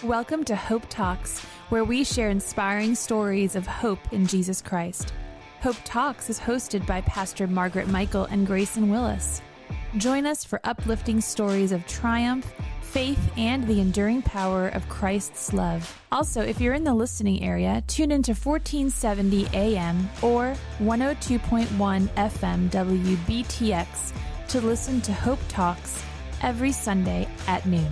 Welcome to Hope Talks, where we share inspiring stories of hope in Jesus Christ. Hope Talks is hosted by Pastor Margaret Michael and Grayson Willis. Join us for uplifting stories of triumph, faith, and the enduring power of Christ's love. Also, if you're in the listening area, tune into 1470 AM or 102.1 FM WBTX to listen to Hope Talks every Sunday at noon.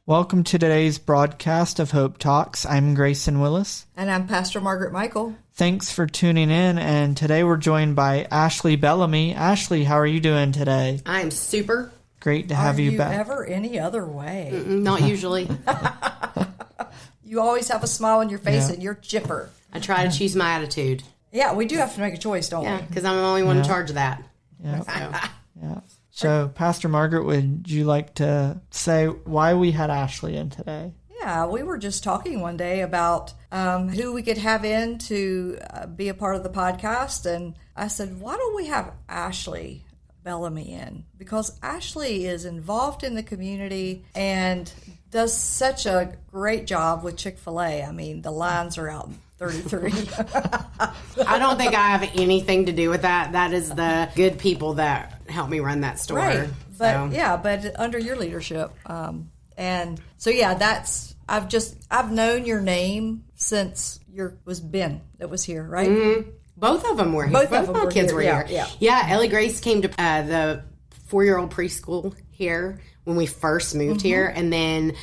Welcome to today's broadcast of Hope Talks. I'm Grayson Willis. And I'm Pastor Margaret Michael. Thanks for tuning in, and today we're joined by Ashley Bellamy. Ashley, how are you doing today? I'm super. Great to have you back. Are you ever any other way? Not usually. You always have a smile on your face and you're chipper. I try to choose my attitude. Yeah, we do have to make a choice, don't Yeah, we? because I'm the only one in charge of that. Yeah. So, Pastor Margaret, would you like to say why we had Ashley in today? Yeah, we were just talking one day about who we could have in to be a part of the podcast. And I said, why don't we have Ashley Bellamy in? Because Ashley is involved in the community and does such a great job with Chick-fil-A. I mean, the lines are out 33. I don't think I have anything to do with that. That is the good people that help me run that store. Right. But under your leadership. And so, I've known your name since was Ben that was here, right? Mm-hmm. Both of them were here. Both of my kids were here. Yeah, Ellie Grace came to the 4-year-old preschool here when we first moved here. And then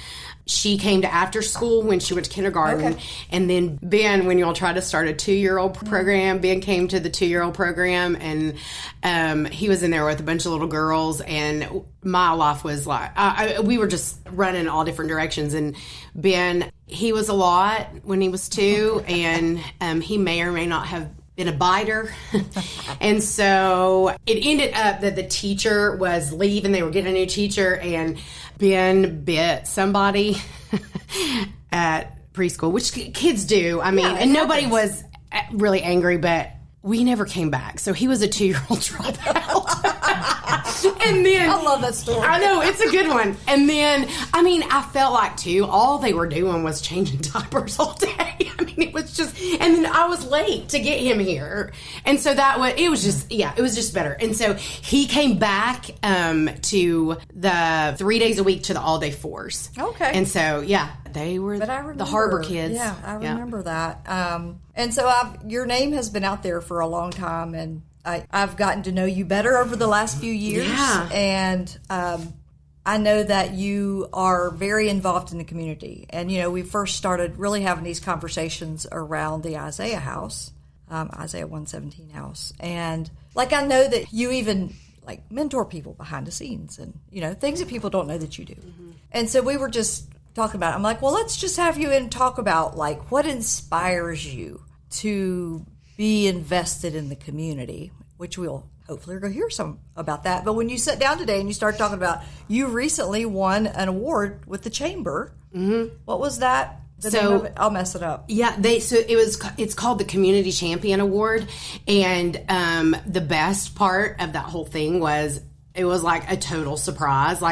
she came to after school when she went to kindergarten. Okay. And then Ben, when you all tried to start a 2-year-old program, Ben came to the 2-year-old program, and he was in there with a bunch of little girls, and my life was like, we were just running all different directions. And Ben, he was a lot when he was 2, and he may or may not have been a biter. And so it ended up that the teacher was leaving. They were getting a new teacher, and Ben bit somebody at preschool, which kids do. I mean, and nobody was really angry, but we never came back. So he was a 2-year-old dropout. And then I love that story. I know, it's a good one. And then, I mean, I felt like, too, all they were doing was changing diapers all day. I mean, it was just, and then I was late to get him here. And so it was just better. And so he came back to the 3 days a week to the all-day 4s. Okay. And so, they were the Harbor kids. Yeah, I remember that. And so your name has been out there for a long time, and I've gotten to know you better over the last few years. Yeah. And I know that you are very involved in the community. And, we first started really having these conversations around the Isaiah house, Isaiah 117 house. And, I know that you even, mentor people behind the scenes and, things that people don't know that you do. Mm-hmm. And so we were just talking about it. I'm like, well, let's just have you in and talk about, what inspires you to be invested in the community, which we'll hopefully go hear some about that. But when you sat down today and you started talking about you recently won an award with the chamber, what was that? The name of it? I'll mess it up. Yeah, it's called the Community Champion Award, and the best part of that whole thing was it was like a total surprise.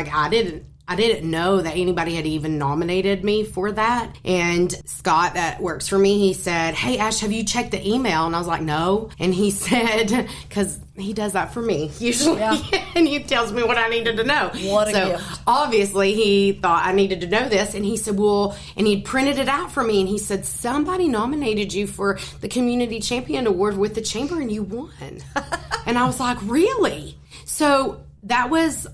I didn't know that anybody had even nominated me for that. And Scott, that works for me, he said, "Hey, Ash, have you checked the email?" And I was like, "No." And he said, because he does that for me usually, and he tells me what I needed to know. What a gift. Obviously, he thought I needed to know this. And he said, and he printed it out for me. And he said, "Somebody nominated you for the Community Champion Award with the Chamber, and you won." And I was like, "Really?" So that was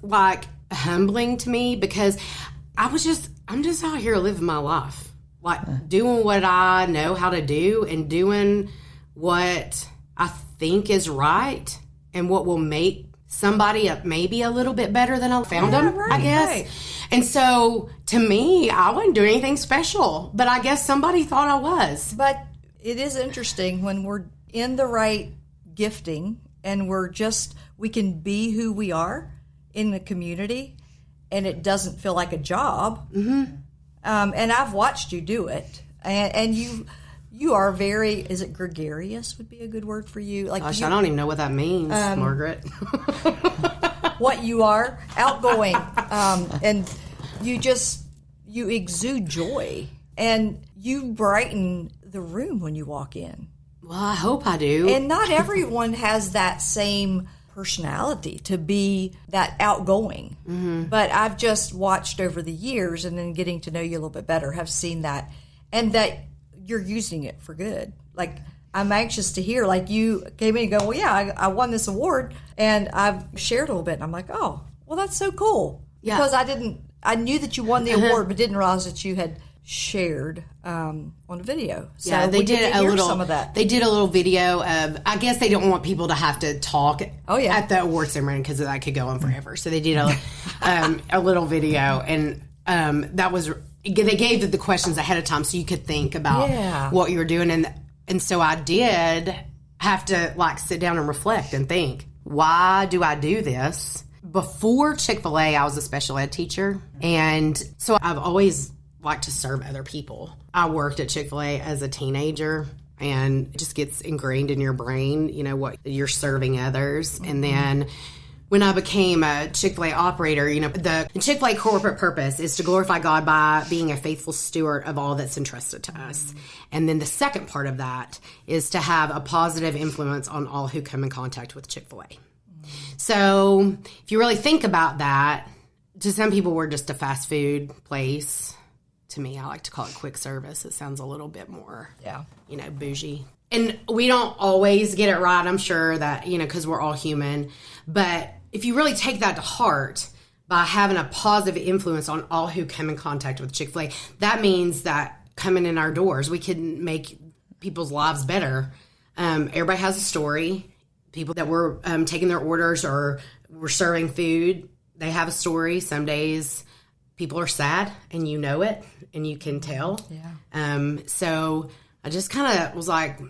humbling to me, because I'm just out here living my life, doing what I know how to do and doing what I think is right and what will make somebody maybe a little bit better than I found them, I guess. Right. And so to me, I wasn't doing anything special, but I guess somebody thought I was. But it is interesting when we're in the right gifting and we can be who we are in the community, and it doesn't feel like a job. Mm-hmm. And I've watched you do it, and you are very, is it gregarious would be a good word for you? Gosh, I don't even know what that means, Margaret. What you are, outgoing, and you exude joy, and you brighten the room when you walk in. Well, I hope I do. And not everyone has that same personality to be that outgoing. But I've just watched over the years, and then getting to know you a little bit better, have seen that, and that you're using it for good. Like, I'm anxious to hear, like, you came in and go, well, yeah, I won this award, and I've shared a little bit, and I'm like, oh, well, that's so cool. Yeah. Because I knew that you won the award, but didn't realize that you had shared on a video. So yeah, they did some of that. They did a little video of, I guess they don't want people to have to talk at the award ceremony because that could go on forever. So they did a little video, and that was, they gave the questions ahead of time so you could think about what you were doing. And so I did have to, like, sit down and reflect and think, why do I do this? Before Chick-fil-A, I was a special ed teacher. And so I've always liked to serve other people. I worked at Chick-fil-A as a teenager, and it just gets ingrained in your brain, you know, what you're serving others. And then when I became a Chick-fil-A operator, you know, the Chick-fil-A corporate purpose is to glorify God by being a faithful steward of all that's entrusted to us. And then the second part of that is to have a positive influence on all who come in contact with Chick-fil-A. So if you really think about that, to some people we're just a fast food place. To me, I like to call it quick service. It sounds a little bit more, you know, bougie. And we don't always get it right, I'm sure, that, you know, because we're all human. But if you really take that to heart, by having a positive influence on all who come in contact with Chick-fil-A, that means that coming in our doors, we can make people's lives better. Everybody has a story. People that we're taking their orders or we're serving food, they have a story. Some days people are sad, and you know it, and you can tell. So I just kind of was like,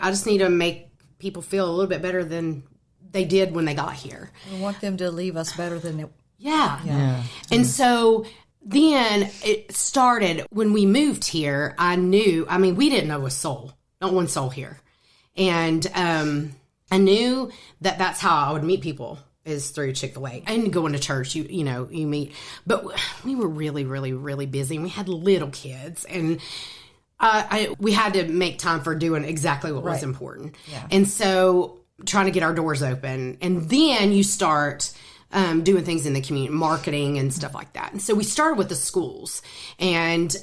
I just need to make people feel a little bit better than they did when they got here. I want them to leave us better than it. Yeah. And so then it started when we moved here. We didn't know a soul, not one soul here. And I knew that that's how I would meet people, is through Chick-fil-A. And going to church, you know, you meet. But we were really, really, really busy, and we had little kids. And we had to make time for doing exactly what was important. Yeah. And so trying to get our doors open. And then you start doing things in the community, marketing and stuff like that. And so we started with the schools. And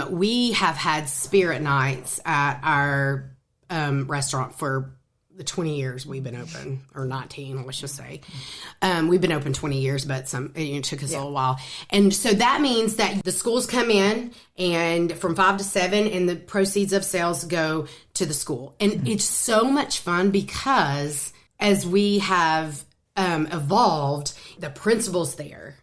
we have had spirit nights at our restaurant for the 20 years we've been open, or 19, let's just say. We've been open 20 years, but it took us a little while. And so that means that the schools come in, and from 5 to 7, and the proceeds of sales go to the school. And it's so much fun because as we have evolved, the principal's there,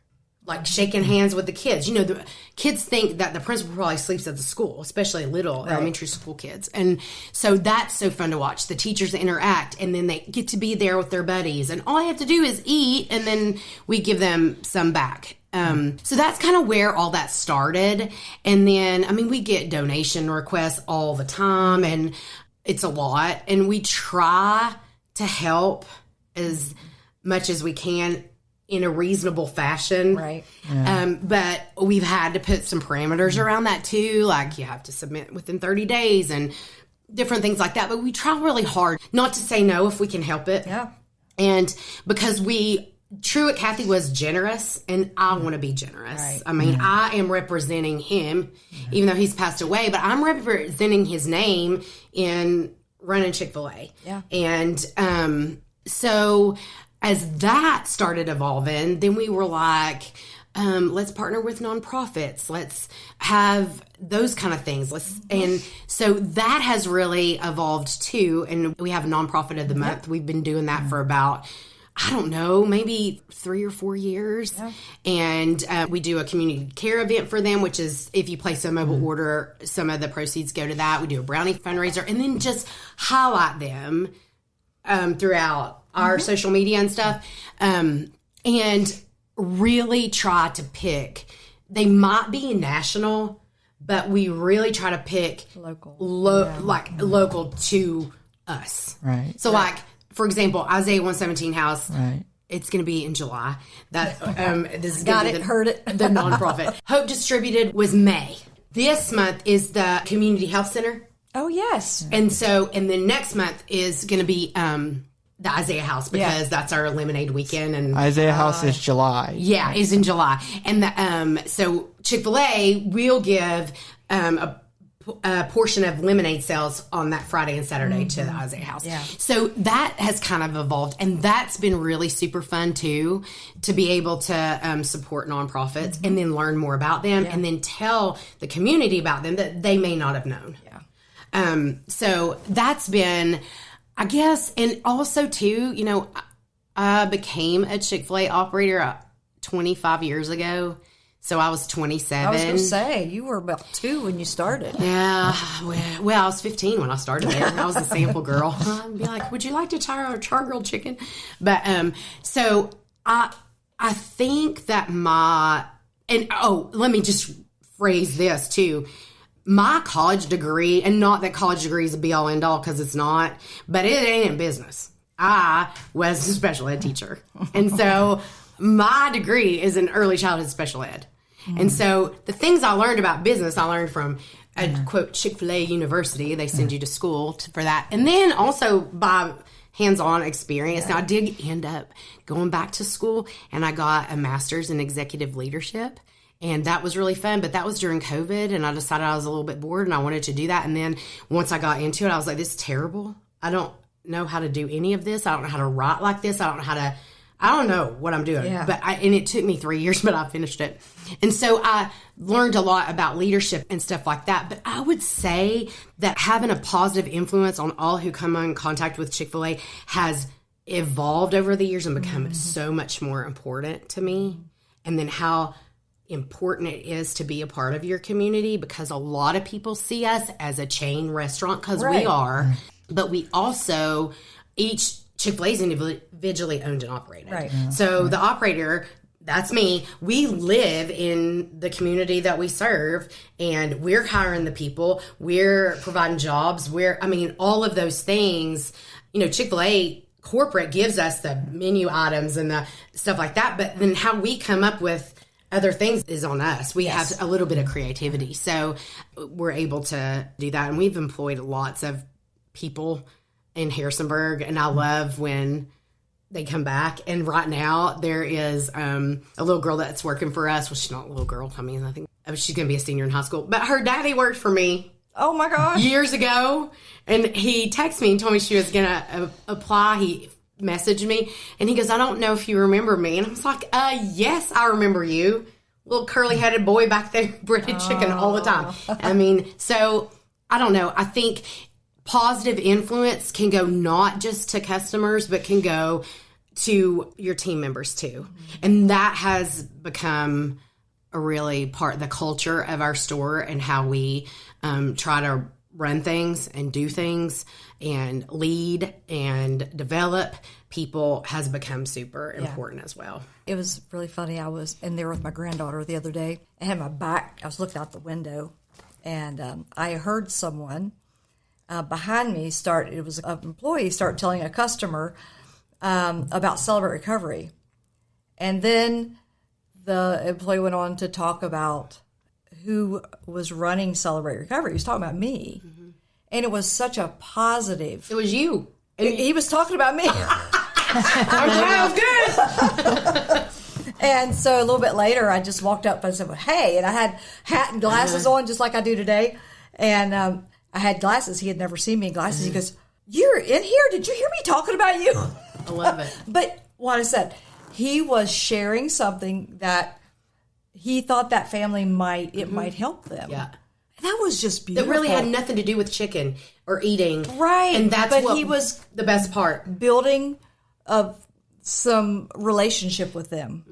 like shaking hands with the kids. You know, the kids think that the principal probably sleeps at the school, especially little elementary school kids. And so that's so fun to watch. The teachers interact, and then they get to be there with their buddies. And all I have to do is eat, and then we give them some back. So that's kind of where all that started. And then, we get donation requests all the time, and it's a lot. And we try to help as much as we can in a reasonable fashion. Right. Yeah. But we've had to put some parameters around that too. Like, you have to submit within 30 days and different things like that. But we try really hard not to say no if we can help it. Yeah. And because Truett Kathy was generous, and I want to be generous. Right. I am representing him, even though he's passed away, but I'm representing his name in running Chick-fil-A. Yeah. And so as that started evolving, then we were like, let's partner with nonprofits. Let's have those kind of things. And so that has really evolved too. And we have a nonprofit of the month. We've been doing that for about, I don't know, maybe 3 or 4 years. Yeah. And we do a community care event for them, which is if you place a mobile order, some of the proceeds go to that. We do a brownie fundraiser, and then just highlight them throughout our social media and stuff, and really try to pick. They might be national, but we really try to pick local to us. Right. So, like, for example, Isaiah 117 House. Right. It's going to be in July. That this is got it. Heard it. The nonprofit. Hope Distributed was May. This month is the Community Health Center. Oh yes. And then next month is going to be the Isaiah House, because that's our Lemonade weekend. And Isaiah House is July. Yeah, is in July. And so Chick-fil-A will give a portion of lemonade sales on that Friday and Saturday to the Isaiah House. Yeah. So that has kind of evolved, and that's been really super fun too, to be able to support nonprofits and then learn more about them and then tell the community about them that they may not have known. Yeah. So that's been, I guess, and also too, you know, I became a Chick-fil-A operator 25 years ago. So I was 27. I was going to say, you were about 2 when you started. Yeah. Well, I was 15 when I started there. I was a sample girl. I'd be like, would you like to try our char-grilled chicken? But so I think that let me just phrase this too. My college degree, and not that college degree is a be-all, end-all, because it's not, but it ain't in business. I was a special ed teacher. And so my degree is in early childhood special ed. And so the things I learned about business, I learned from a quote Chick-fil-A University. They send you to school for that. And then also by hands-on experience. Now I did end up going back to school, and I got a master's in executive leadership. And that was really fun, but that was during COVID, and I decided I was a little bit bored and I wanted to do that. And then once I got into it, I was like, this is terrible. I don't know how to do any of this. I don't know how to write like this. I don't know what I'm doing. Yeah. And it took me 3 years, but I finished it. And so I learned a lot about leadership and stuff like that. But I would say that having a positive influence on all who come in contact with Chick-fil-A has evolved over the years and become so much more important to me. And then how important it is to be a part of your community, because a lot of people see us as a chain restaurant, because we are, but we also, each Chick-fil-A is individually owned and operated. Right. So the operator, that's me, we live in the community that we serve, and we're hiring the people, we're providing jobs, all of those things. You know, Chick-fil-A corporate gives us the menu items and the stuff like that, but then how we come up with other things is on us. We have a little bit of creativity. So we're able to do that. And we've employed lots of people in Harrisonburg, and I love when they come back. And right now there is a little girl that's working for us. Well, she's not a little girl. I think she's going to be a senior in high school. But her daddy worked for me. Oh, my gosh. Years ago. And he texted me and told me she was going to apply. He messaged me, and he goes, I don't know if you remember me. And I was like, yes, I remember you. Little curly-headed boy back there, breaded chicken all the time. So I don't know. I think positive influence can go not just to customers, but can go to your team members too. And that has become a really part of the culture of our store and how we try to run things and do things and lead and develop people has become super important as well. It was really funny. I was in there with my granddaughter the other day. I had my back. I was looking out the window, and I heard someone behind me it was an employee start telling a customer about Celebrate Recovery. And then the employee went on to talk about who was running Celebrate Recovery. He was talking about me. Mm-hmm. And it was such a positive. It was you. He was talking about me. I'm glad it was good. And so a little bit later, I just walked up and said, well, hey. And I had hat and glasses on just like I do today. And I had glasses. He had never seen me in glasses. He goes, you're in here? Did you hear me talking about you? I love it. But what I said, he was sharing something that he thought that family might help them. Yeah. That was just beautiful. That really had nothing to do with chicken or eating. Right. And he was the best part. Building some relationship with them.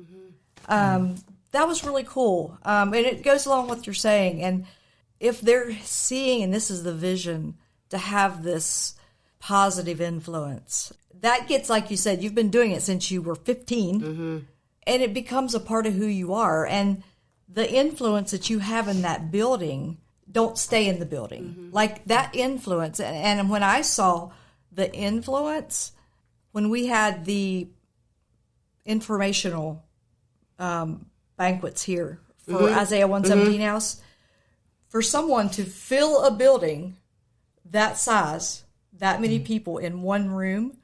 Mm-hmm. That was really cool. And it goes along with what you're saying. And if they're seeing, and this is the vision, to have this positive influence, that gets, like you said, you've been doing it since you were 15. Mm-hmm. And it becomes a part of who you are. And the influence that you have in that building don't stay in the building. Mm-hmm. Like that influence. And when I saw the influence, when we had the informational banquets here for Isaiah 117 house. For someone to fill a building that size, that many people in one room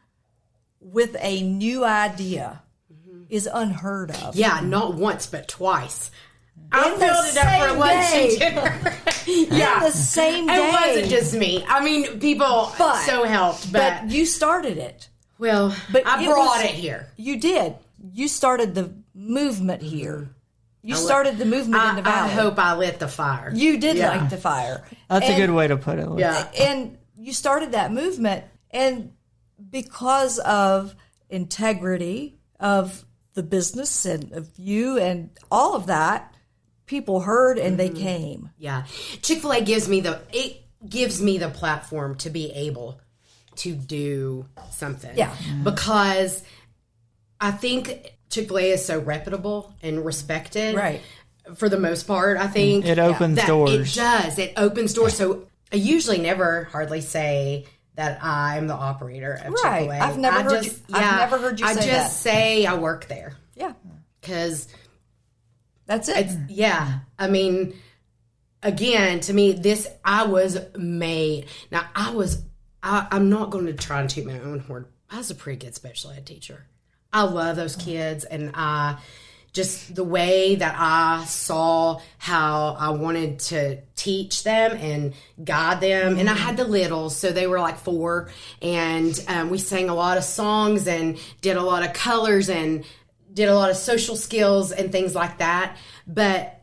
with a new idea is unheard of. Yeah, not once, but twice. I filled it up for lunch and dinner. Yeah. In the same day. It wasn't just me. I mean, people so helped. But you started it. Well, I brought it here. You did. You started the movement here. You started the movement in the valley. I hope I lit the fire. You did light the fire. That's a good way to put it. Yeah. And you started that movement, and because of integrity of the business and of you and all of that, people heard and they came. Yeah. Chick-fil-A gives me the platform to be able to do something. Yeah. Because I think Chick-fil-A is so reputable and respected. Right. For the most part, I think. It opens doors. It does. It opens doors. So I usually hardly say that I'm the operator of Chick-fil-A. Right. I've never heard you say that. I just say I work there. Yeah. Because that's it. I mean, again, to me, I was made. Now, I'm not going to try and toot my own horn. I was a pretty good special ed teacher. I love those kids, and just the way that I saw how I wanted to teach them and guide them. And I had the littles, so they were like 4, and we sang a lot of songs and did a lot of colors and did a lot of social skills and things like that. But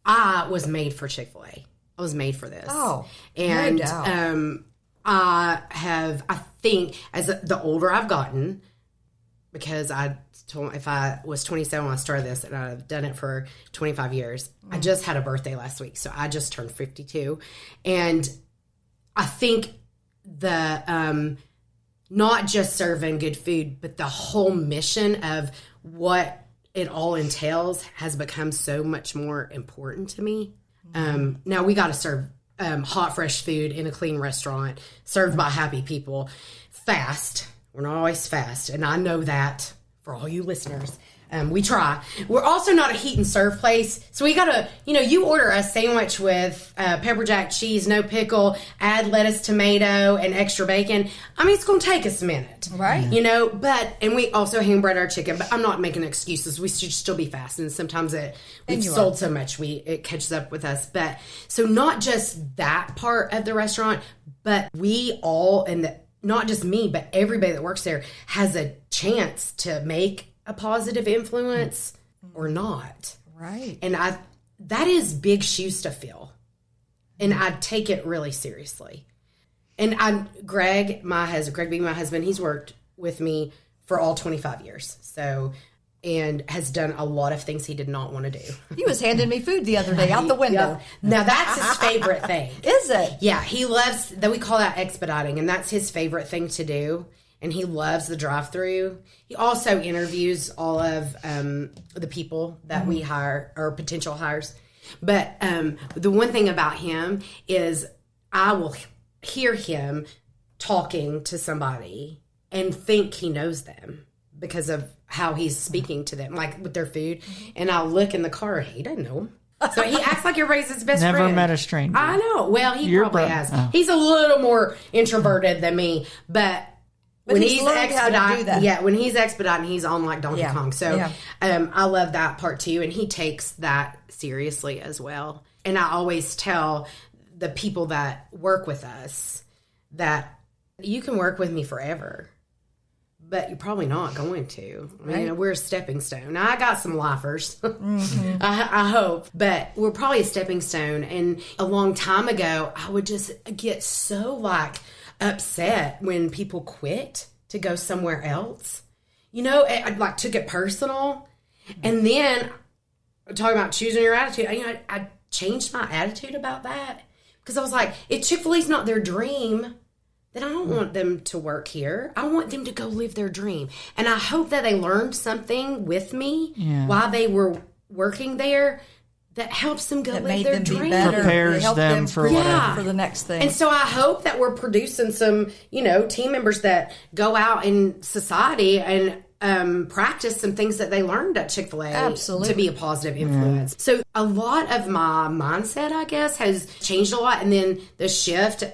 I was made for Chick-fil-A. I was made for this. Oh, and no doubt. I think as the older I've gotten, because if I was 27 when I started this and I've done it for 25 years, I just had a birthday last week. So I just turned 52. And I think not just serving good food, but the whole mission of what it all entails has become so much more important to me. Now we got to serve hot, fresh food in a clean restaurant, served by happy people, fast. We're not always fast, and I know that for all you listeners. We try. We're also not a heat and serve place, so we gotta, you order a sandwich with pepper jack cheese, no pickle, add lettuce, tomato, and extra bacon. I mean, it's gonna take us a minute, right? And we also hand bread our chicken. But I'm not making excuses. We should still be fast, and sometimes we've sold so much it catches up with us. But so not just that part of the restaurant, but we all, and not just me, but everybody that works there has a chance to make a positive influence or not. Right. And that is big shoes to fill. And I take it really seriously. And Greg being my husband, he's worked with me for all 25 years. So, and has done a lot of things he did not want to do. He was handing me food the other day out the window. Yep. Now that's his favorite thing. Is it? Yeah, he loves that. We call that expediting, and that's his favorite thing to do. And he loves the drive-through. He also interviews all of the people that we hire or potential hires. But the one thing about him is I will hear him talking to somebody and think he knows them because of how he's speaking to them, like with their food. And I'll look in the car, he doesn't know him. So he acts like everybody's his best friend. Never met a stranger. I know. Well, he probably has. Oh. He's a little more introverted than me, but when he's expediting, when he's expediting, he's on like Donkey Kong. So I love that part too, and he takes that seriously as well. And I always tell the people that work with us that you can work with me forever, but you're probably not going to. I mean, we're a stepping stone. Now, I got some lifers, I hope, but we're probably a stepping stone. And a long time ago, I would just get so upset when people quit to go somewhere else. I took it personal. And then talking about choosing your attitude, I changed my attitude about that because I was like, if Chick-fil-A's not their dream, then I don't want them to work here. I want them to go live their dream. And I hope that they learned something with me while they were working there that helps them go live their dream. Prepares them for the next thing. And so I hope that we're producing some, team members that go out in society and practice some things that they learned at Chick-fil-A Absolutely. to be a positive influence. So a lot of my mindset, I guess, has changed a lot. And then the shift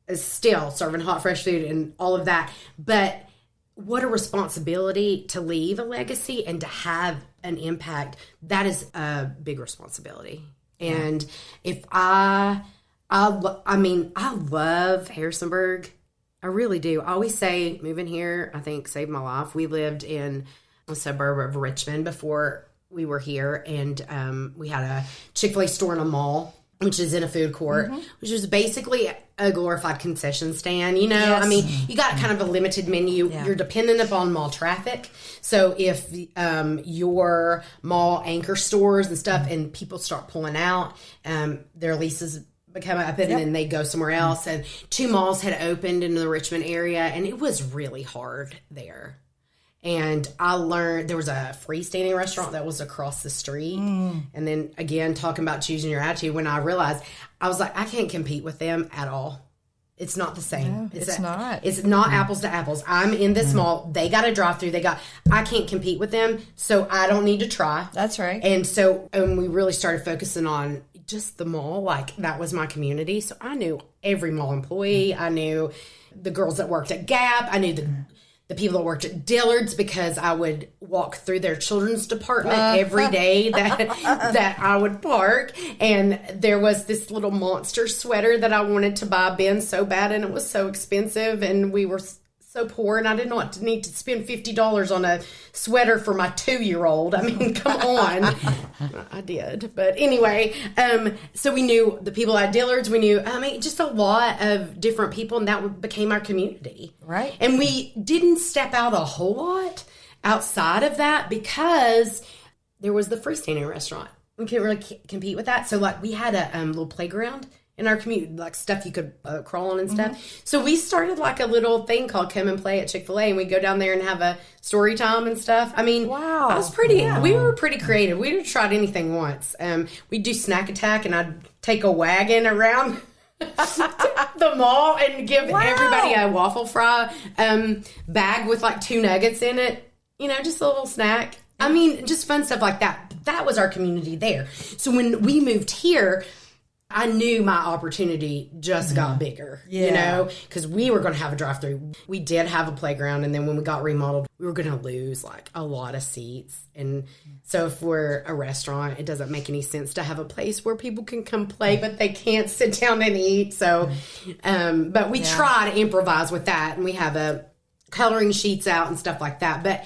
is still serving hot, fresh food and all of that. But what a responsibility to leave a legacy and to have an impact. That is a big responsibility. Yeah. And if I love Harrisonburg. I really do. I always say moving here, I think, saved my life. We lived in a suburb of Richmond before we were here, and we had a Chick-fil-A store in a mall, which is in a food court, which is basically a glorified concession stand. You know, yes. I mean, you got kind of a limited menu. Yeah. You're dependent upon mall traffic. So if your mall anchor stores and stuff and people start pulling out, their leases become up and then they go somewhere else. And 2 malls had opened in the Richmond area, and it was really hard there. And I learned there was a freestanding restaurant that was across the street. And then again, talking about choosing your attitude, when I realized, I was like, I can't compete with them at all. It's not the same. No, it's not. It's not apples to apples. I'm in this mall. They got a drive-through. I can't compete with them, so I don't need to try. That's right. And so we really started focusing on just the mall. Like, that was my community. So I knew every mall employee. I knew the girls that worked at Gap. I knew the people that worked at Dillard's, because I would walk through their children's department every day that I would park. And there was this little monster sweater that I wanted to buy Ben so bad, and it was so expensive, and we were so poor, and I did not need to spend $50 on a sweater for my 2-year-old. I mean, come on. I did. But anyway, so we knew the people at Dillard's. We knew, just a lot of different people, and that became our community. Right. And we didn't step out a whole lot outside of that because there was the freestanding restaurant. We couldn't really compete with that. So, like, we had a little playground in our community, like stuff you could crawl on and stuff. So we started like a little thing called Come and Play at Chick-fil-A, and we'd go down there and have a story time and stuff. I mean, wow. I was we were pretty creative. We didn't tried anything once. We'd do snack attack, and I'd take a wagon around the mall and give everybody a waffle fry bag with like 2 nuggets in it. You know, just a little snack. I mean, just fun stuff like that. That was our community there. So when we moved here, I knew my opportunity just got bigger, you know, because we were going to have a drive-through. We did have a playground, and then when we got remodeled, we were going to lose like a lot of seats. And so if we're a restaurant, it doesn't make any sense to have a place where people can come play, but they can't sit down and eat. So, but we try to improvise with that, and we have coloring sheets out and stuff like that. But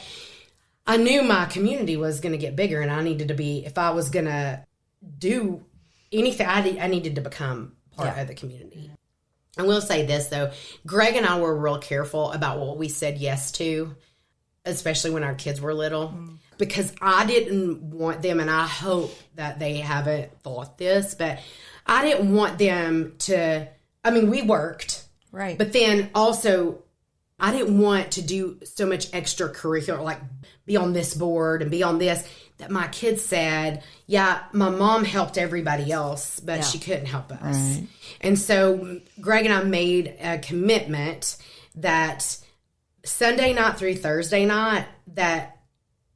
I knew my community was going to get bigger, and I needed to be, if I was going to do anything, I needed to become part of the community. I will say this, though. Greg and I were real careful about what we said yes to, especially when our kids were little, because I didn't want them, and I hope that they haven't thought this, but I didn't want them to, we worked. Right. But then also, I didn't want to do so much extracurricular, like be on this board and be on this, that my kids said, my mom helped everybody else, but she couldn't help us. Right. And so Greg and I made a commitment that Sunday night through Thursday night that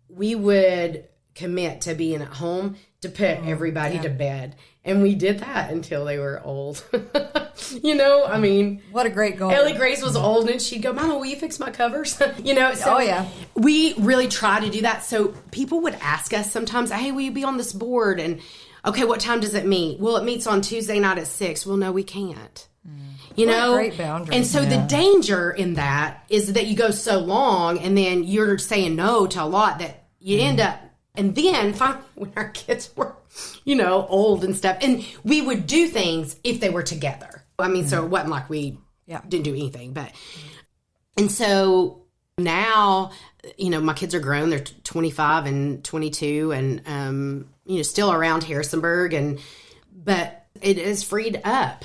we would commit to being at home to put everybody to bed. And we did that until they were old. You know, what a great goal. Ellie Grace was old, and she'd go, Mama, will you fix my covers? You know, so we really try to do that. So people would ask us sometimes, hey, will you be on this board? And okay, what time does it meet? Well, it meets on Tuesday night at 6. Well, no, we can't. You know, great boundary. And so the danger in that is that you go so long, and then you're saying no to a lot that you end up. And then finally, when our kids were, you know, old and stuff, and we would do things if they were together. So it wasn't like we didn't do anything, but, and so now, you know, my kids are grown. They're 25 and 22 and, you know, still around Harrisonburg, but it has freed up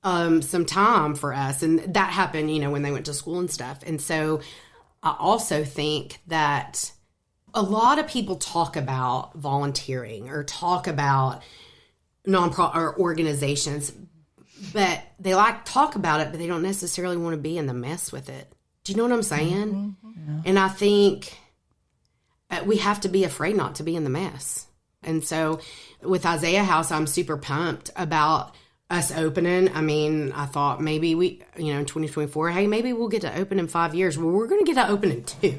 some time for us. And that happened, you know, when they went to school and stuff. And so I also think that a lot of people talk about volunteering or talk about nonprofit or organizations, but they talk about it, but they don't necessarily want to be in the mess with it. Do you know what I'm saying? Mm-hmm. Yeah. And I think we have to be afraid not to be in the mess. And so with Isaiah House, I'm super pumped about us opening. I mean, I thought maybe in 2024, hey, maybe we'll get to open in 5 years. Well, we're going to get to open in 2,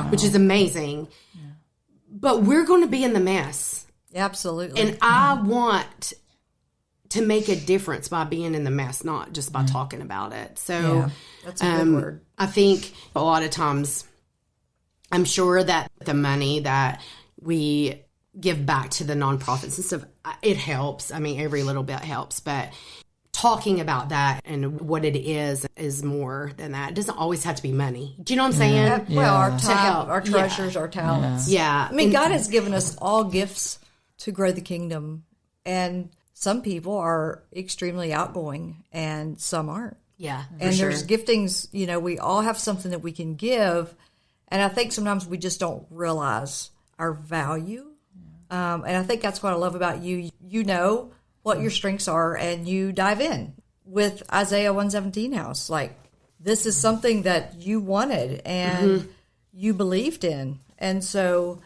which is amazing. Yeah. But we're going to be in the mess. Absolutely. And I want to make a difference by being in the mess, not just by talking about it. So that's a good word. I think a lot of times, I'm sure that the money that we give back to the nonprofits and stuff, it helps. I mean, every little bit helps, but talking about that and what it is more than that. It doesn't always have to be money. Do you know what I'm saying? Yeah. Well, our time, our treasures, our talents. Yeah. I mean, God has given us all gifts to grow the kingdom, and some people are extremely outgoing and some aren't. Yeah. And there's giftings, we all have something that we can give. And I think sometimes we just don't realize our value. And I think that's what I love about you. You know what your strengths are, and you dive in with Isaiah 117 House. Like, this is something that you wanted and you believed in. And so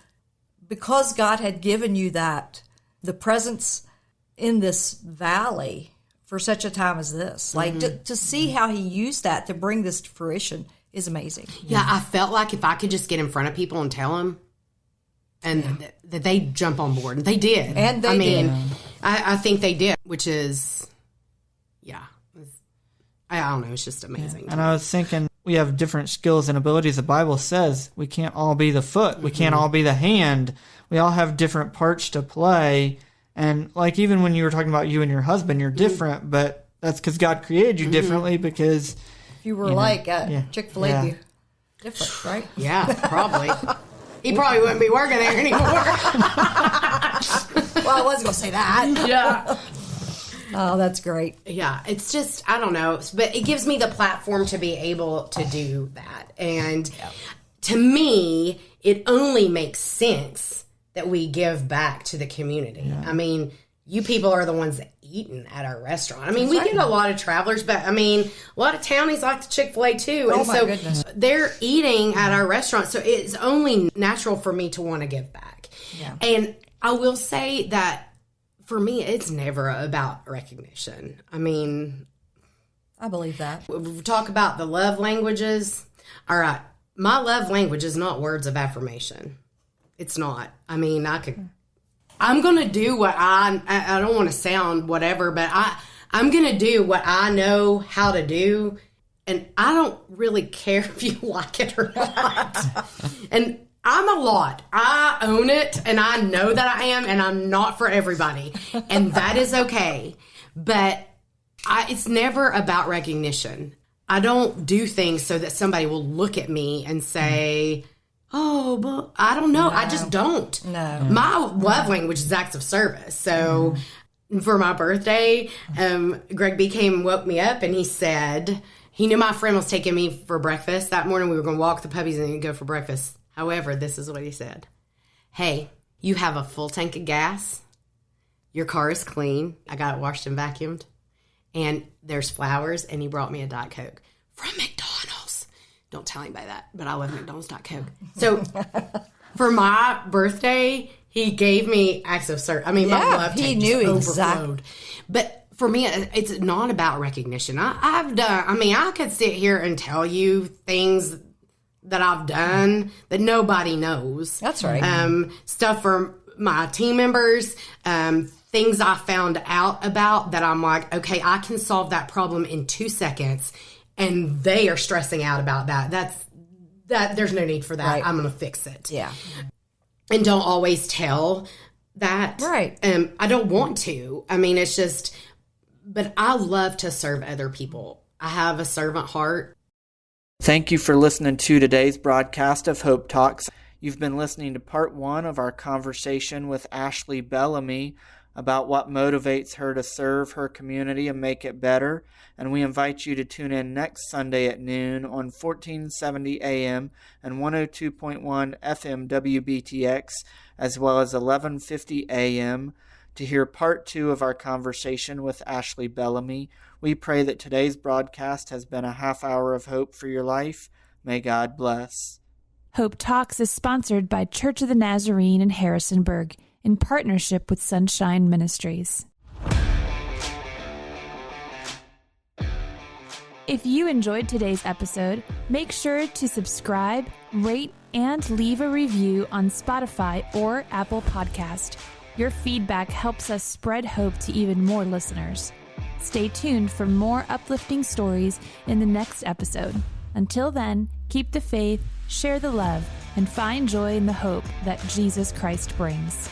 because God had given you that, the presence in this valley for such a time as this, like to see how he used that to bring this to fruition is amazing. Yeah, I felt like if I could just get in front of people and tell them, and that they jump on board. And they did. And they did. I think they did, which is, I don't know, it's just amazing. And I was thinking, we have different skills and abilities. The Bible says we can't all be the foot. We can't all be the hand. We all have different parts to play. And like, even when you were talking about you and your husband, you're different, but that's because God created you differently, because... If you were Chick-fil-A, be different, right? Yeah, probably. He probably wouldn't be working there anymore. Well, I wasn't going to say that. Yeah. Oh, that's great. Yeah, it's just, I don't know. But it gives me the platform to be able to do that. And to me, it only makes sense that we give back to the community. Yeah. I mean, you people are the ones that eating at our restaurant. I mean, we get a lot of travelers, but I mean, a lot of townies like the Chick-fil-A too. Oh, and my so goodness. They're eating at our restaurant. So it's only natural for me to want to give back. Yeah. And I will say that for me, it's never about recognition. I mean, I believe that. We talk about the love languages. All right. My love language is not words of affirmation. It's not. I mean, I'm going to do what I don't want to sound whatever, but I'm going to do what I know how to do. And I don't really care if you like it or not. And I'm a lot. I own it, and I know that I am, and I'm not for everybody. And that is okay. But it's never about recognition. I don't do things so that somebody will look at me and say, oh, but I don't know. No. I just don't. No. My love language is acts of service. So for my birthday, Greg B came and woke me up, and he said, he knew my friend was taking me for breakfast that morning. We were going to walk the puppies and go for breakfast. However, this is what he said. Hey, you have a full tank of gas. Your car is clean. I got it washed and vacuumed. And there's flowers, and he brought me a Diet Coke from McDonald's. Don't tell anybody that, but I love McDonald's Diet Coke. So for my birthday, he gave me acts of service. I mean, my love tank just overflowed. But for me, it's not about recognition. I could sit here and tell you things that I've done that nobody knows. That's right. Stuff for my team members, things I found out about that I'm like, okay, I can solve that problem in 2 seconds, and they are stressing out about that. There's no need for that. Right. I'm going to fix it. Yeah. And don't always tell that. Right. I don't want to. I mean, it's just, but I love to serve other people. I have a servant heart. Thank you for listening to today's broadcast of Hope Talks. You've been listening to part 1 of our conversation with Ashley Bellamy about what motivates her to serve her community and make it better. And we invite you to tune in next Sunday at noon on 1470 AM and 102.1 FM WBTX, as well as 1150 AM, to hear part 2 of our conversation with Ashley Bellamy. We pray that today's broadcast has been a half hour of hope for your life. May God bless. Hope Talks is sponsored by Church of the Nazarene in Harrisonburg in partnership with Sunshine Ministries. If you enjoyed today's episode, make sure to subscribe, rate, and leave a review on Spotify or Apple Podcast. Your feedback helps us spread hope to even more listeners. Stay tuned for more uplifting stories in the next episode. Until then, keep the faith, share the love, and find joy in the hope that Jesus Christ brings.